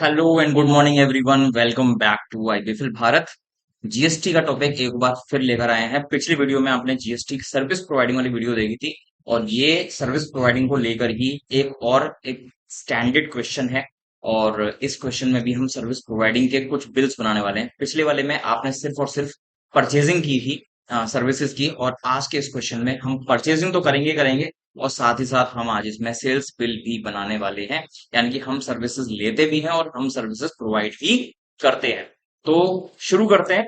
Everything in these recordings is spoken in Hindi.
Hello and good morning everyone. Welcome back to IPL Bharat. GST का टॉपिक एक बार फिर लेकर आए हैं। पिछली वीडियो में आपने जीएसटी की सर्विस प्रोवाइडिंग वाली वीडियो देखी थी और ये सर्विस प्रोवाइडिंग को लेकर ही एक स्टैंडर्ड क्वेश्चन है। और इस क्वेश्चन में भी हम सर्विस प्रोवाइडिंग के कुछ बिल्स बनाने वाले हैं। पिछले वाले में आपने सिर्फ और सिर्फ परचेजिंग की थी, सर्विसेज की, और आज के इस क्वेश्चन में हम परचेजिंग तो करेंगे और साथ ही साथ हम आज इसमें सेल्स बिल भी बनाने वाले हैं। यानी कि हम सर्विसेज लेते भी हैं और हम सर्विसेज प्रोवाइड भी करते हैं। तो शुरू करते हैं।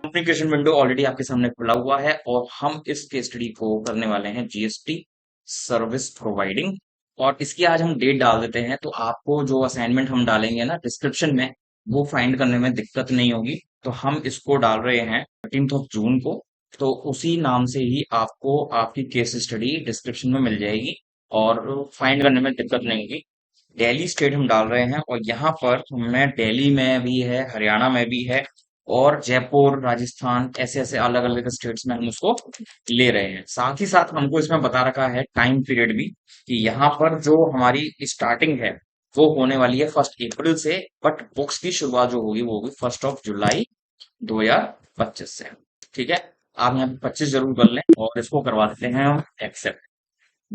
कम्युनिकेशन विंडो ऑलरेडी आपके सामने खुला हुआ है और हम इस केस स्टडी को करने वाले हैं, जीएसटी सर्विस प्रोवाइडिंग। और इसकी आज हम डेट डाल देते हैं, तो आपको जो असाइनमेंट हम डालेंगे ना डिस्क्रिप्शन में, वो फाइंड करने में दिक्कत नहीं होगी। तो हम इसको डाल रहे हैं 13 जून को। तो उसी नाम से ही आपको आपकी केस स्टडी डिस्क्रिप्शन में मिल जाएगी और फाइंड करने में दिक्कत नहीं होगी। दिल्ली स्टेट हम डाल रहे हैं और यहाँ पर हमें दिल्ली में भी है, हरियाणा में भी है, और जयपुर, राजस्थान, ऐसे ऐसे अलग अलग स्टेट्स में हम उसको ले रहे हैं। साथ ही साथ हमको इसमें बता रखा है टाइम पीरियड भी, कि यहाँ पर जो हमारी स्टार्टिंग है वो होने वाली है 1 अप्रैल से, बट बुक्स की शुरुआत जो होगी वो होगी 1 जुलाई 2025 से। ठीक है, आप यहाँ पे 25 जरूर कर लें और इसको करवा देते हैं हम एक्सेप्ट।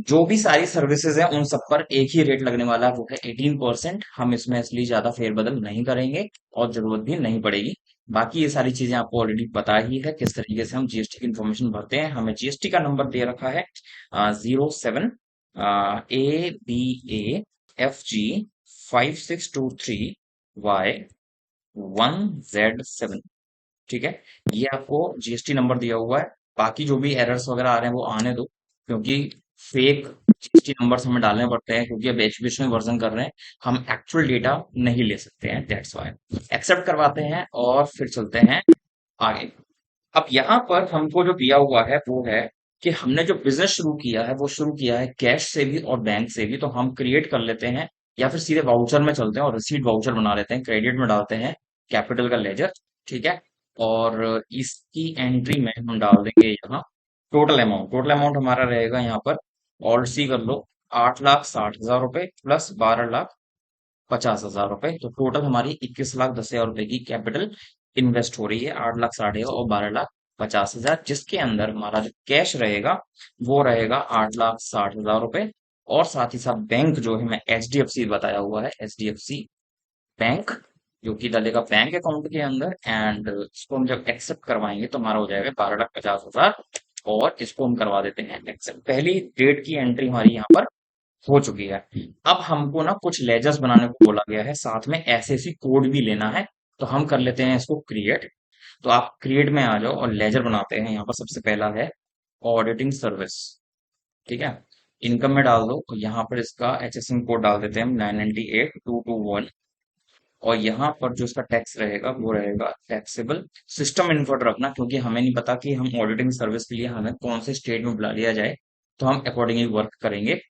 जो भी सारी सर्विसेज हैं उन सब पर एक ही रेट लगने वाला है, वो है 18%। हम इसमें इसलिए ज्यादा फेरबदल नहीं करेंगे और जरूरत भी नहीं पड़ेगी। बाकी ये सारी चीजें आपको ऑलरेडी पता ही है किस तरीके से हम जीएसटी की इंफॉर्मेशन भरते हैं। हमें जीएसटी का नंबर दे रखा है 07ABA FG5623Y1Z7। ठीक है, ये आपको जीएसटी नंबर दिया हुआ है। बाकी जो भी एरर्स वगैरह आ रहे हैं वो आने दो, क्योंकि फेक जीएसटी नंबर्स हमें डालने पड़ते हैं, क्योंकि अब एचबीएस में वर्जन कर रहे हैं, हम एक्चुअल डेटा नहीं ले सकते हैं। दैट्स वाई एक्सेप्ट करवाते हैं और फिर चलते हैं आगे। अब यहाँ पर हमको जो दिया हुआ है वो है कि हमने जो बिजनेस शुरू किया है वो शुरू किया है कैश से भी और बैंक से भी। तो हम क्रिएट कर लेते हैं या फिर सीधे वाउचर में चलते हैं और रिसीट वाउचर बना लेते हैं, क्रेडिट में डालते हैं कैपिटल का लेजर। ठीक है, और इसकी एंट्री में हम डाल देंगे यहाँ टोटल अमाउंट हमारा रहेगा यहाँ पर, ऑल्ट सी कर लो, 8,60,000 रुपए प्लस 12,50,000 रुपए। तो टोटल हमारी 21,10,000 रुपए की कैपिटल इन्वेस्ट हो रही है। 8,60,000 और 12,50,000, जिसके अंदर हमारा जो कैश रहेगा वो रहेगा 8,60,000 रुपए। और साथ ही साथ बैंक जो है, मैं एचडीएफसी बताया हुआ है, एचडीएफसी बैंक, जो कि डलेगा बैंक अकाउंट के अंदर। एंड इसको हम जब एक्सेप्ट करवाएंगे तो हमारा हो जाएगा 12,50,000 और इसको हम करवा देते हैं एक्सेप्ट। पहली डेट की एंट्री हमारी यहाँ पर हो चुकी है। अब हमको ना कुछ लेजर्स बनाने को बोला गया है, साथ में एसएससी कोड भी लेना है। तो हम कर लेते हैं इसको क्रिएट। तो आप क्रिएट में आ जाओ और लेजर बनाते हैं। यहाँ पर सबसे पहला है ऑडिटिंग सर्विस। ठीक है, इनकम में डाल दो, तो यहाँ पर इसका एचएसएन कोड डाल देते हैं हम 998,221। और यहाँ पर जो इसका टैक्स रहेगा वो रहेगा टैक्सेबल सिस्टम इनवर्ट रखना, क्योंकि हमें नहीं पता कि हम ऑडिटिंग सर्विस के लिए हमें कौन से स्टेट में बुला लिया जाए, तो हम अकॉर्डिंगली वर्क करेंगे।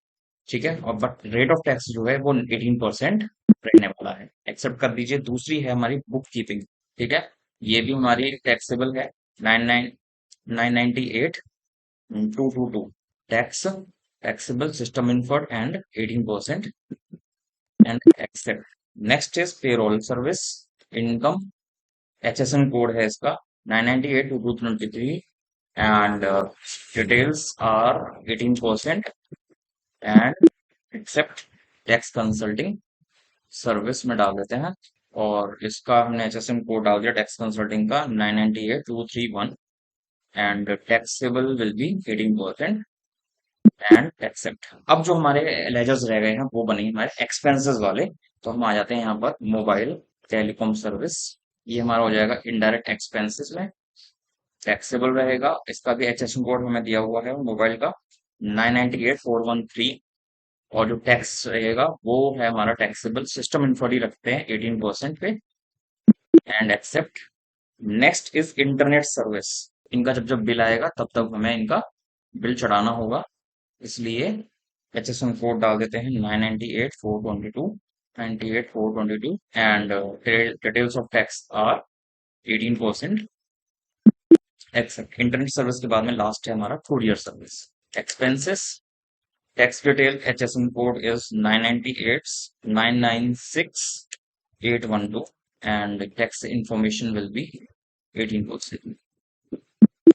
ठीक है, और बट रेट ऑफ टैक्स जो है वो 18% रहने वाला है। एक्सेप्ट कर दीजिए। दूसरी है हमारी बुक कीपिंग। ठीक है, ये भी हमारी टैक्सेबल है, 998,222 tax taxable system invert and 18% and except. Next is payroll service income, HSN code है इसका 998,223 and details are 18% and except. Tax consulting service में डाल देते हैं और इसका हमने एचएसएन कोड डाल दिया टैक्स कंसल्टिंग का 998,231 and taxable will be 18% and except. अब जो हमारे लेजर्स रह गए हैं वो बनेंगे हमारे एक्सपेंसेस वाले। तो हम आ जाते हैं यहाँ पर मोबाइल टेलीकॉम सर्विस। ये हमारा हो जाएगा इनडायरेक्ट एक्सपेंसेस में, टैक्सेबल रहेगा। इसका भी एचएसएन कोड हमें दिया हुआ है मोबाइल का 998,413। और जो टैक्स रहेगा वो है हमारा टैक्सेबल सिस्टम इन्फॉर्टी रखते हैं 18% पे and except. Next is internet service. इनका जब जब बिल आएगा तब तब हमें इनका बिल चढ़ाना होगा, इसलिए एचएसएन कोड डाल देते हैं 998,422 and details of tax are 18%। Except. Internet service के बाद में लास्ट है हमारा courier service. Expenses, tax detail HSN code is 998 996 812 and tax information will be 18%।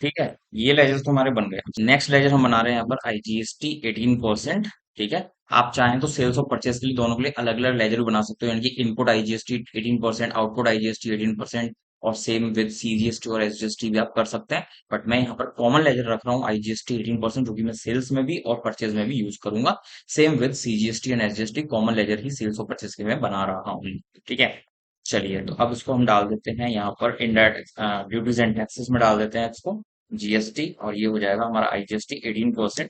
ठीक है, ये लेजर्स तो हमारे बन गए। नेक्स्ट लेजर हम बना रहे हैं यहाँ पर IGST 18%। ठीक है, आप चाहें तो सेल्स और परचेज के लिए दोनों के लिए अलग अलग लेजर भी बना सकते हो, यानी कि इनपुट IGST 18%, आउटपुट IGST 18%, और सेम विद CGST और SGST भी आप कर सकते हैं। बट मैं यहाँ पर कॉमन लेजर रख रहा हूँ IGST 18%, जो कि मैं सेल्स में भी और परचेज में भी यूज करूंगा। Same with CGST and SGST common ledger ही सेल्स और परचेज के मैं बना रहा हूँ। ठीक है, चलिए तो अब इसको हम डाल देते हैं यहाँ पर इनडायरेक्ट ड्यूटीज एंड टैक्सेस में डाल देते हैं इसको GST, और ये हो जाएगा हमारा IGST 18%।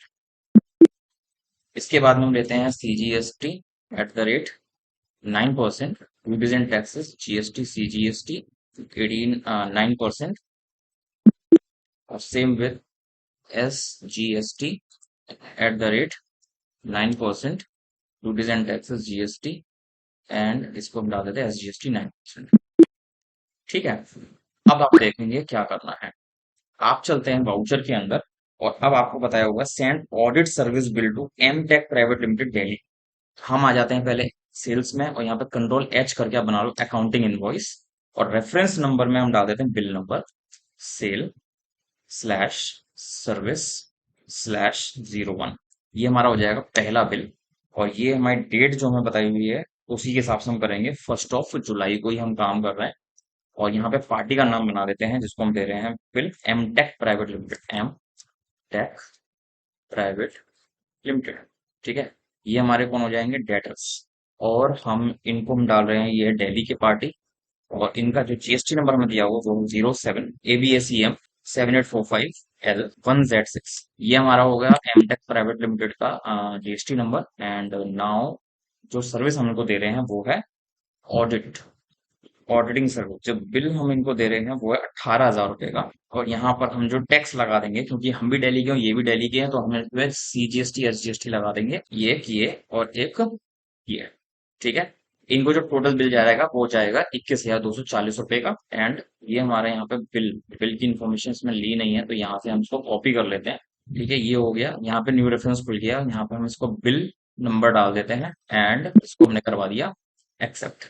इसके बाद में हम लेते हैं CGST @ 9%, duties and taxes GST CGST 9%, और same with SGST @ 9%, duties and taxes GST, and इसको हम डाल देते हैं SGST 9%। ठीक है, अब आप देखेंगे क्या करना है। आप चलते हैं वाउचर के अंदर, और अब आपको बताया होगा send audit service bill to M Tech private limited Delhi. हम आ जाते हैं पहले सेल्स में, और यहाँ पे Ctrl H करके आप बना लो अकाउंटिंग इनवॉइस, और रेफरेंस नंबर में हम डाल देते हैं bill number sale slash service slash 01। ये हमारा हो जाएगा पहला बिल, और ये हमारी डेट जो हमें बताई हुई है उसी के हिसाब से हम करेंगे। 1 जुलाई को ही हम काम कर रहे हैं, और यहाँ पे पार्टी का नाम बना देते हैं जिसको हम दे रहे हैं bill M Tech private limited, M Tech private limited. ठीक है, ये हमारे कौन हो जाएंगे, डेटर्स, और हम डाल रहे हैं, ये है दिल्ली की पार्टी, और इनका जो GST नंबर हमें दिया हुआ वो 07 ABACM 7845L1Z6। ये हमारा हो गया एमटेक प्राइवेट लिमिटेड का GST नंबर। एंड नाउ जो सर्विस हम इनको दे रहे हैं वो है ऑडिट, ऑडिटिंग सर्विस। जो बिल हम इनको दे रहे हैं वो है 18,000 रुपए का, और यहाँ पर हम जो टैक्स लगा देंगे, क्योंकि हम भी दिल्ली के हैं ये भी दिल्ली के हैं, तो हम इसमें CGST SGST लगा देंगे, ये और एक ये। ठीक है, इनको जो टोटल बिल जाएगा वो जाएगा 21,240 रुपए का। एंड ये हमारे यहाँ पे बिल बिल की इंफॉर्मेशन इसमें ली नहीं है, तो यहाँ से हम इसको कॉपी कर लेते हैं। ठीक है, ये हो गया, यहाँ पे न्यू रेफरेंस खुल गया, यहाँ पे हम इसको बिल नंबर डाल देते हैं, एंड इसको हमने करवा दिया एक्सेप्ट।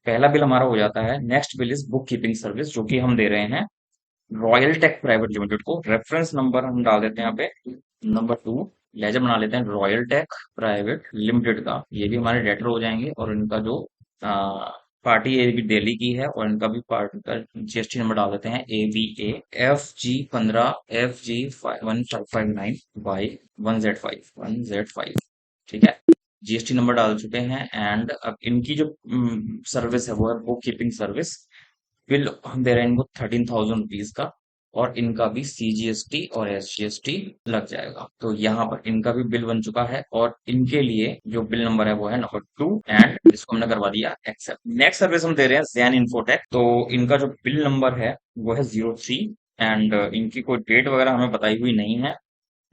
पहला बिल हमारा हो जाता है। Next bill is book keeping service, जो कि हम दे रहे हैं रॉयल टेक प्राइवेट लिमिटेड को। रेफरेंस नंबर हम डाल देते हैं यहाँ पे नंबर 2, लेजर बना लेते हैं रॉयल टेक प्राइवेट लिमिटेड का। ये भी हमारे डेटर हो जाएंगे, और इनका जो पार्टी ये भी दिल्ली की है, और इनका भी पार्टी का GST नंबर डाल देते हैं ABA FG15F1559Y1Z5। ठीक है, GST नंबर डाल चुके हैं। एंड अब इनकी जो सर्विस है वो है बुक कीपिंग सर्विस। बिल हम दे रहे हैं इनको 13,000 रुपीज का, और इनका भी CGST और SGST लग जाएगा। तो यहाँ पर इनका भी बिल बन चुका है, और इनके लिए जो बिल नंबर है वो है नंबर 2, एंड इसको हमने करवा दिया एक्सेप्ट। नेक्स्ट सर्विस हम दे रहे हैं जैन इन्फोटेक। तो इनका जो बिल नंबर है वो है 03, एंड इनकी कोई डेट वगैरह हमें बताई हुई नहीं है।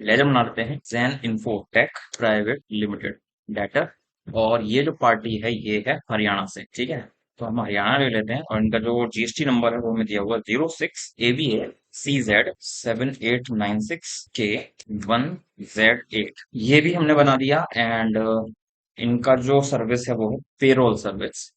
लेजर बना लेते हैं Jain infotech private limited debtor, और ये जो पार्टी है ये है हरियाणा से। ठीक है, तो हम हरियाणा ले लेते हैं, और इनका जो GST नंबर है वो हमें दिया हुआ 06 ABA CZ 7896K1Z8। ये भी हमने बना दिया। एंड इनका जो सर्विस है वो है पेरोल सर्विस।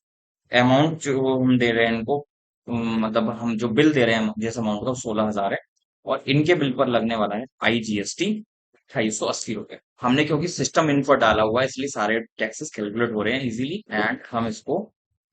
अमाउंट जो हम दे रहे हैं इनको, मतलब हम जो बिल दे रहे हैं जिस अमाउंट का, 16,000 है, और इनके बिल पर लगने वाला है IGST 2,880 रुपए। हमने क्योंकि सिस्टम इनपुट डाला हुआ है इसलिए सारे टैक्सेस कैलकुलेट हो रहे हैं इजीली, एंड हम इसको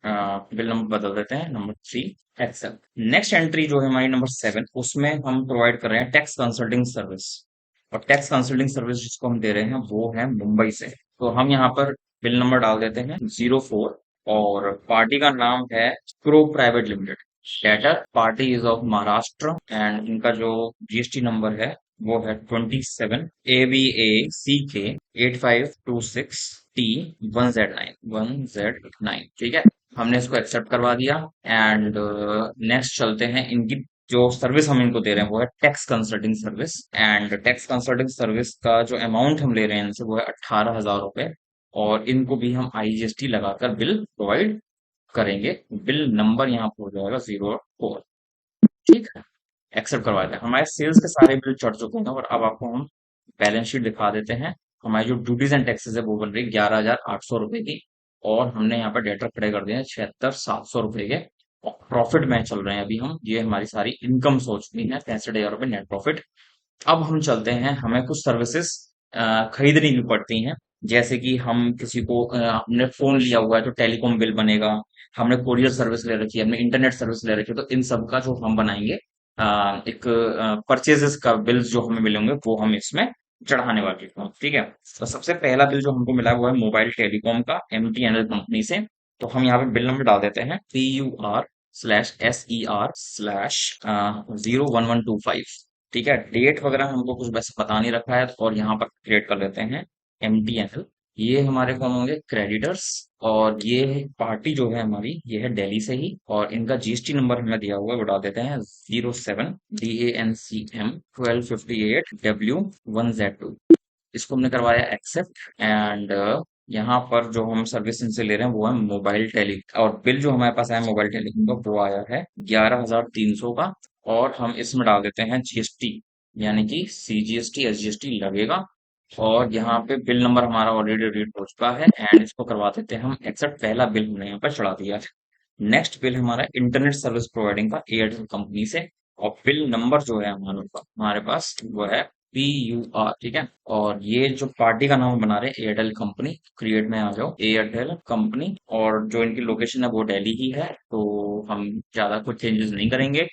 बिल नंबर बदल देते हैं नंबर 3 एक्सेप्ट। नेक्स्ट एंट्री जो है हमारी नंबर 7, उसमें हम प्रोवाइड कर रहे हैं टैक्स कंसल्टिंग सर्विस, और टैक्स कंसल्टिंग सर्विस जिसको हम दे रहे हैं वो है मुंबई से। तो हम यहाँ पर बिल नंबर डाल देते हैं 04, और पार्टी का नाम है crow private limited. Debtor party is of Maharashtra, and इनका जो GST नंबर है वो है 27 ABACK8526T1Z9। ठीक है, हमने इसको एक्सेप्ट करवा दिया। एंड नेक्स्ट चलते हैं, इनकी जो सर्विस हम इनको दे रहे हैं वो है tax consulting service, and tax consulting service का जो अमाउंट हम ले रहे हैं इनसे वो है 18,000 रुपए, और इनको भी हम IGST लगाकर बिल प्रोवाइड करेंगे। बिल नंबर यहाँ पर हो जाएगा 04। ठीक है, एक्सेप्ट करवाए थे। हमारे सेल्स के सारे बिल चढ़ चुके हैं और अब आपको हम बैलेंस शीट दिखा देते हैं। हमारी जो ड्यूटीज एंड टैक्सेस है वो बन रही है 11,800 रुपए की, और हमने यहाँ पर डेटर खड़े कर दिए हैं 76,700 रुपए के, और प्रॉफिट में चल रहे हैं अभी हम। ये हमारी सारी इनकम्स हो चुकी है, 65,000 रुपए नेट प्रॉफिट। अब हम चलते हैं, हमें कुछ सर्विसेज खरीदनी भी पड़ती हैं। जैसे कि हम किसी को हमने फोन लिया हुआ है तो टेलीकॉम बिल बनेगा, हमने कोरियर सर्विस ले रखी है, हमने इंटरनेट सर्विस ले रखी है, तो इन सब का जो हम बनाएंगे एक परचेजेस का बिल जो हमें मिलेंगे वो हम इसमें चढ़ाने वाले हैं। ठीक है, तो सबसे पहला बिल जो हमको मिला है वो है मोबाइल टेलीकॉम का, MTNL कंपनी से। तो हम यहाँ पे बिल नंबर डाल देते हैं PUR/SER/01,125। ठीक है, डेट वगैरह हमको कुछ बस बता नहीं रखा है, और यहाँ पर क्रिएट कर लेते हैं MTNL। ये हमारे कौन होंगे, क्रेडिटर्स। और ये पार्टी जो है हमारी, ये है दिल्ली से ही, और इनका GST नंबर हमें दिया हुआ है, बता देते हैं 07DANCM 1258W1Z2। इसको हमने करवाया एक्सेप्ट, एंड यहाँ पर जो हम सर्विस इनसे ले रहे हैं वो है मोबाइल टेली, और बिल जो हमारे पास आया मोबाइल टेलीकॉम का वो आया है 11,300 का। और हम इसमें डाल देते हैं GST, यानी कि CGST SGST लगेगा। और यहाँ पे बिल नंबर हमारा ऑलरेडी रीड हो चुका है, एंड इसको करवा देते हैं हम एक्सेप्ट। पहला बिल हमने यहाँ पर चढ़ा दिया है। नेक्स्ट बिल हमारा इंटरनेट सर्विस प्रोवाइडिंग का एयरटेल कंपनी से, और बिल नंबर जो है हमारे पास वो है PUR। ठीक है, और ये जो पार्टी का नाम बना रहे हैं एयरटेल कंपनी, क्रिएट में आ जाओ एयरटेल कंपनी, और जो इनकी लोकेशन है वो दिल्ली ही है, तो हम ज्यादा कुछ चेंजेस नहीं करेंगे।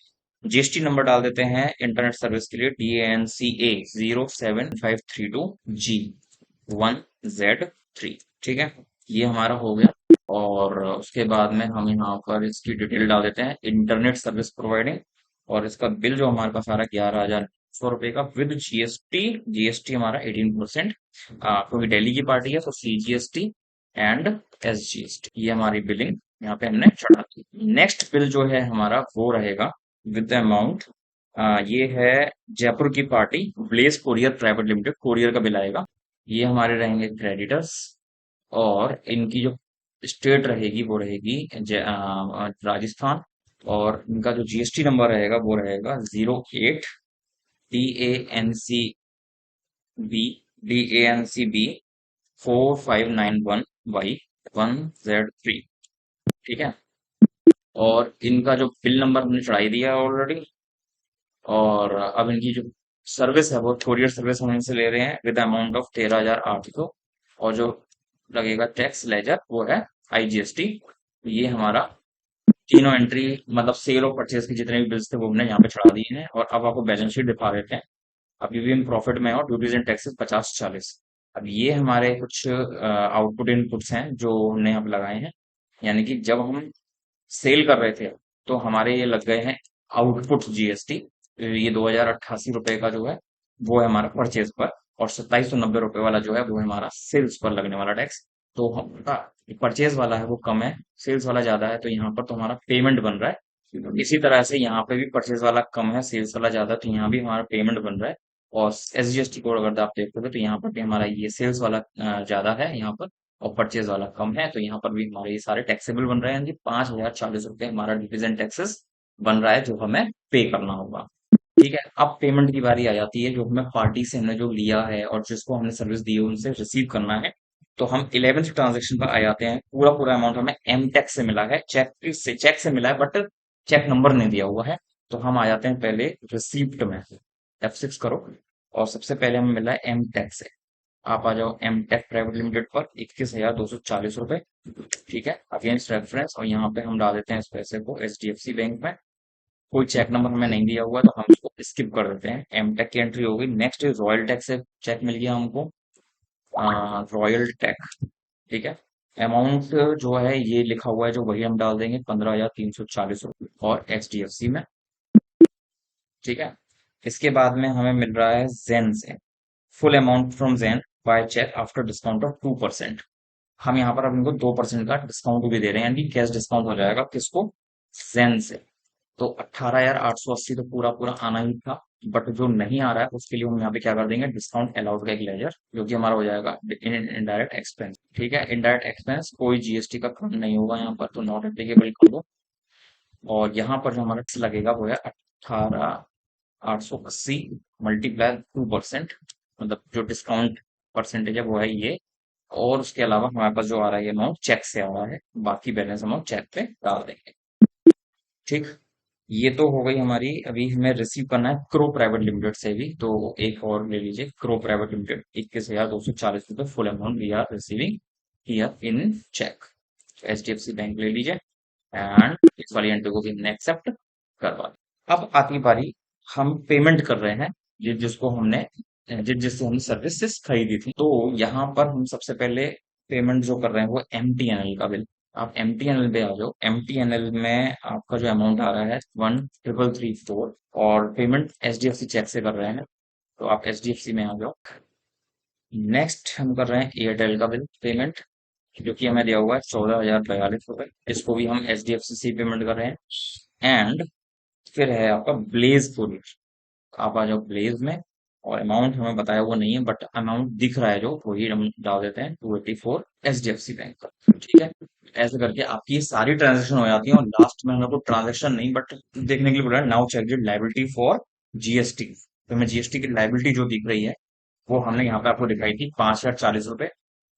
GST नंबर डाल देते हैं इंटरनेट सर्विस के लिए, DANCA 07532G1Z3। ठीक है, ये हमारा हो गया। और उसके बाद में हम यहाँ पर इसकी डिटेल डाल देते हैं इंटरनेट सर्विस प्रोवाइडिंग, और इसका बिल जो हमारे पास आ रहा है 11,100 रुपए का विद GST। GST हमारा 18%, क्योंकि दिल्ली की पार्टी है तो CGST एंड SGST, ये हमारी बिलिंग यहाँ पे हमने चढ़ा दी। नेक्स्ट बिल जो है हमारा वो रहेगा विद अमाउंट, ये है जयपुर की party bless courier private limited, courier का बिल आएगा। ये हमारे रहेंगे क्रेडिटर्स, और इनकी जो स्टेट रहेगी वो रहेगी राजस्थान। और इनका जो GST नंबर रहेगा वो रहेगा 08DANCB 4591Y1Z3। ठीक है, और इनका जो बिल नंबर हमने चढ़ाई दिया है ऑलरेडी। और अब इनकी जो सर्विस है वो कोरियर सर्विस हम इनसे ले रहे हैं विद अमाउंट ऑफ 13,800, और जो लगेगा टैक्स लेजर वो है IGST। ये हमारा तीनों एंट्री, मतलब सेल और परचेज के जितने भी बिल्स थे वो हमने यहाँ पे चढ़ा दिए हैं। और अब आपको बैलेंस शीट दिखा देते हैं। अभी भी हम प्रॉफिट में है, और ड्यूटीज एंड टैक्सेस 50-40। अब ये हमारे कुछ आउटपुट इनपुट्स हैं जो हमने यहाँ पे लगाए हैं, यानी कि जब हम सेल कर रहे थे तो हमारे ये लग गए हैं आउटपुट GST। ये 2,088 रुपए का जो है वो है हमारा परचेज पर, और 2,790 रुपए वाला जो है वो है हमारा सेल्स पर लगने वाला टैक्स। तो हमारा परचेज वाला है वो कम है, सेल्स वाला ज्यादा है, तो यहाँ पर तो हमारा पेमेंट बन रहा है। इसी तरह से यहाँ पे भी परचेज वाला कम है, सेल्स वाला ज्यादा है, तो यहाँ भी हमारा पेमेंट बन रहा है। और SGST कोड अगर आप देखोगे तो यहाँ पर भी हमारा ये सेल्स वाला ज्यादा है यहाँ पर, और परचेज वाला कम है, तो यहाँ पर भी हमारे ये सारे टैक्सेबल बन रहे हैं। यानी 5,040 रुपए हमारा ड्यूटीज एंड टैक्सेस बन रहा है जो हमें पे करना होगा। ठीक है, अब पेमेंट की बारी आ जाती है, जो हमें पार्टी से हमने जो लिया है और जिसको हमने सर्विस दी है उनसे रिसीव करना है। तो हम 11th ट्रांजेक्शन पर आ जाते हैं। पूरा पूरा अमाउंट हमें M टैक्स से मिला है, चेक से मिला है, बट चेक नंबर नहीं दिया हुआ है। तो हम आ जाते हैं पहले रिसीप्ट में, F6 करो, और सबसे पहले हमें मिला है M टैक्स से। आप आ जाओ एम टेक प्राइवेट लिमिटेड पर 21,240 रुपए। ठीक है, अगेंस्ट रेफरेंस, और यहाँ पे हम डाल देते हैं इस पैसे को HDFC बैंक में। कोई चेक नंबर हमें नहीं दिया हुआ है, तो हम इसको स्किप कर देते हैं। एम टेक की एंट्री होगी। नेक्स्ट रॉयल टैक्स से चेक मिल गया हमको, रॉयल टैक। ठीक है, अमाउंट जो है ये लिखा हुआ है जो, वही हम डाल देंगे 15,340 रुपये, और HDFC में। ठीक है, इसके बाद में हमें मिल रहा है जेन से, full amount from Zen by cheque after discount of 2%। हम यहाँ पर अब इनको 2% का डिस्काउंट भी दे रहे हैं, यानी कैश डिस्काउंट हो जाएगा किसको, जेन से। तो 18,880 तो पूरा पूरा आना ही था, बट जो नहीं आ रहा है उसके लिए हम यहाँ पे क्या कर देंगे, डिस्काउंट अलाउड का एक लेजर, जो कि हमारा हो जाएगा इनडायरेक्ट एक्सपेंस। ठीक है, इनडायरेक्ट एक्सपेंस कोई GST का काम नहीं होगा यहाँ पर, तो नॉट एप्लीकेबल कर दो। और यहाँ पर जो हमारा टैक्स लगेगा वो है 18 880 मल्टीप्लाई 2%, मतलब जो डिस्काउंट परसेंटेज है वो है ये। और उसके अलावा हमारे पास जो आ रहा है ये अमाउंट चेक से आ रहा है, बाकी बैलेंस अमाउंट चेक पे डाल देंगे। ठीक, ये तो हो गई हमारी। अभी हमें रिसीव करना है क्रो प्राइवेट लिमिटेड से भी, तो एक और ले लीजिए। क्रो प्राइवेट लिमिटेड 21,240 रुपये full amount we are receiving here in cheque. HDFC bank ले लीजिए एंड इस वाली एंट्री को भी हमने एक्सेप्ट करवा दिया। अब आती बारी, हम पेमेंट कर रहे हैं जिसको हमने जिससे हमने सर्विसेज खरीदी थी। तो यहाँ पर हम सबसे पहले पेमेंट जो कर रहे हैं वो MTNL का बिल। आप MTNL पे आ जाओ। MTNL में आपका जो अमाउंट आ रहा है 1,334 और पेमेंट HDFC चेक से कर रहे हैं, तो आप HDFC में आ जाओ। नेक्स्ट हम कर रहे हैं एयरटेल का बिल पेमेंट, जो कि हमें दिया हुआ है 14,042 रुपए, इसको भी हम HDFC से पेमेंट कर रहे हैं। एंड फिर है आपका ब्लेज फूड, आप आ जाओ ब्लेज में। और अमाउंट हमें बताया हुआ नहीं है, बट अमाउंट दिख रहा है जो वही हम डाल देते हैं, 284 HDFC बैंक का। ठीक है, ऐसे करके आपकी ये सारी ट्रांजेक्शन हो जाती है। और लास्ट में हम आपको ट्रांजेक्शन नहीं बट देखने के लिए बोला, now check the liability for GST। तो हमें GST की लायबिलिटी जो दिख रही है वो हमने यहाँ पे आपको दिखाई थी, 5,040 रुपए।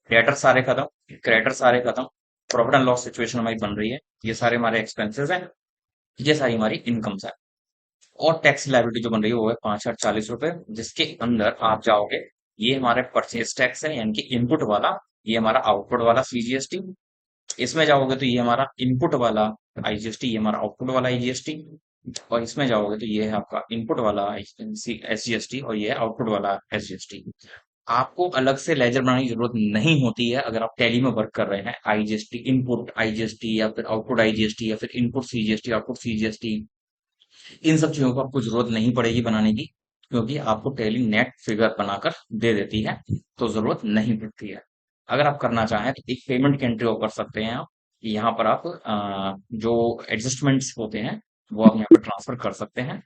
डेटर सारे खत्म, क्रेडिटर सारे खत्म, प्रॉफिट एंड लॉस सिचुएशन हमारी बन रही है, ये सारे हमारे एक्सपेंसेस हैं, ये सारी हमारी इनकम्स है। और टैक्स लायबिलिटी जो बन रही है वो है 5,040 रुपए, जिसके अंदर आप जाओगे, ये हमारे परचेज टैक्स है यानी कि इनपुट वाला, ये हमारा आउटपुट वाला CGST। इसमें जाओगे तो ये हमारा इनपुट वाला IGST, ये हमारा आउटपुट वाला IGST। और इसमें जाओगे तो ये है आपका इनपुट वाला SGST और ये है आउटपुट वाला SGST। आपको अलग से लेजर बनाने की जरूरत नहीं होती है अगर आप टैली में वर्क कर रहे हैं। IGST इनपुट IGST या फिर आउटपुट IGST या फिर इनपुट CGST आउटपुट CGST, इन सब चीजों को आपको जरूरत नहीं पड़ेगी बनाने की, क्योंकि आपको टैली नेट फिगर बनाकर दे देती है, तो जरूरत नहीं पड़ती है। अगर आप करना चाहें तो एक पेमेंट की एंट्री कर सकते हैं आप। यहाँ पर आप जो एडजस्टमेंट्स होते हैं वो आप यहाँ पर ट्रांसफर कर सकते हैं।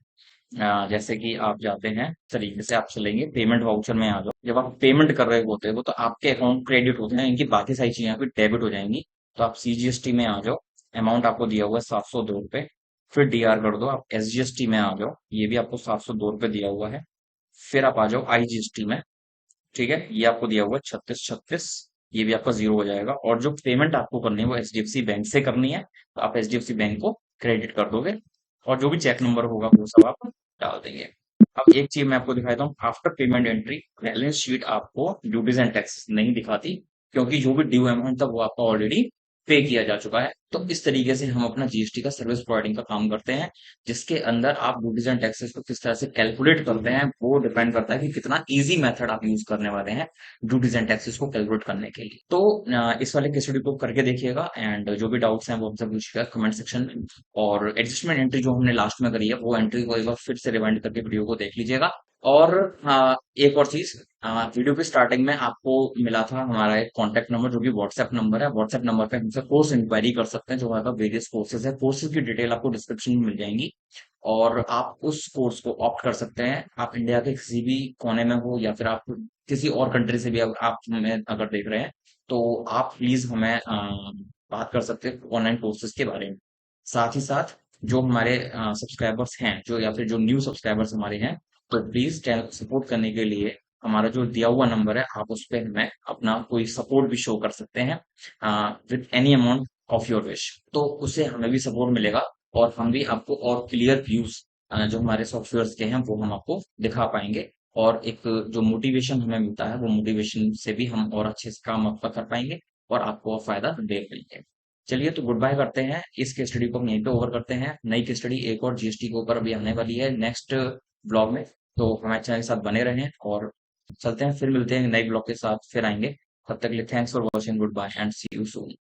जैसे कि आप जाते हैं, तरीके से आप चलेंगे पेमेंट वाउचर में आ जाओ। जब आप पेमेंट कर रहे होते हो तो आपके अकाउंट क्रेडिट होते हैं, इनकी बाकी सारी चीजें यहाँ पे डेबिट हो जाएंगी। तो आप CGST में आ जाओ, अमाउंट आपको दिया हुआ है 702 रुपए। फिर DR कर दो, आप SGST में आ जाओ, ये भी आपको 702 रुपए दिया हुआ है। फिर आप आ जाओ IGST में, ठीक है, ये आपको दिया हुआ है 3636, ये भी आपका जीरो हो जाएगा। और जो पेमेंट आपको करनी है वो HDFC बैंक से करनी है, तो आप HDFC बैंक को क्रेडिट कर दोगे और जो भी चेक नंबर होगा वो सब आप डाल देंगे। अब एक चीज मैं आपको दिखाता हूँ, after payment entry balance sheet आपको ड्यूटीज एंड टैक्सेस नहीं दिखाती, क्योंकि जो भी ड्यू अमाउंट था वो आपका ऑलरेडी पे किया जा चुका है। तो इस तरीके से हम अपना GST का सर्विस प्रोवाइडिंग का काम करते हैं, जिसके अंदर आप ड्यूटीज एंड टैक्सेस को किस तरह से कैलकुलेट करते हैं वो डिपेंड करता है कि कितना इजी मेथड आप यूज करने वाले हैं ड्यूटीज एंड टैक्सेस को कैलकुलेट करने के लिए। तो इस वाले केस स्टडी को करके देखिएगा एंड जो भी डाउट्स हैं वो हमसे पूछिएगा कमेंट सेक्शन में। और एडजस्टमेंट एंट्री जो हमने लास्ट में करी है वो एंट्री को एक बार फिर से रिवाइंड करके वीडियो को देख लीजिएगा। और एक और चीज, वीडियो के स्टार्टिंग में आपको मिला था हमारा एक कॉन्टेक्ट नंबर, जो कि व्हाट्सएप नंबर है। व्हाट्सएप नंबर पे हमसे कोर्स इंक्वायरी कर सकते हैं, जो हमारे पास वेरियस कोर्सेज है। कोर्सेज की डिटेल आपको डिस्क्रिप्शन में मिल जाएंगी और आप उस कोर्स को ऑप्ट कर सकते हैं। आप इंडिया के किसी भी कोने में हो या फिर आप किसी और कंट्री से भी आप हमें अगर देख रहे हैं, तो आप प्लीज हमें बात कर सकते हैं ऑनलाइन कोर्सेज के बारे में। साथ ही साथ जो हमारे सब्सक्राइबर्स हैं, जो या फिर जो न्यू सब्सक्राइबर्स हमारे हैं, तो प्लीज चैनल को सपोर्ट करने के लिए हमारा जो दिया हुआ नंबर है, आप उस पर हमें अपना कोई सपोर्ट भी शो कर सकते हैं with any amount of your wish, तो उससे हमें भी सपोर्ट मिलेगा और हम भी आपको और क्लियर व्यूज जो हमारे सॉफ्टवेयर के हैं वो हम आपको दिखा पाएंगे। और एक जो मोटिवेशन हमें मिलता है वो मोटिवेशन से भी हम और अच्छे से काम आपका कर पाएंगे और आपको और फायदा दे पाएंगे। चलिए, तो गुड बाय करते हैं। इस केस स्टडी को हम यहीं पे ओवर करते हैं। नई केस स्टडी एक और GST के ऊपर अभी आने वाली है नेक्स्ट ब्लॉग में, तो हमारे चैनल के साथ बने रहें और चलते हैं। फिर मिलते हैं नए ब्लॉग के साथ, फिर आएंगे। तब तक के लिए thanks for watching, goodbye and see you soon.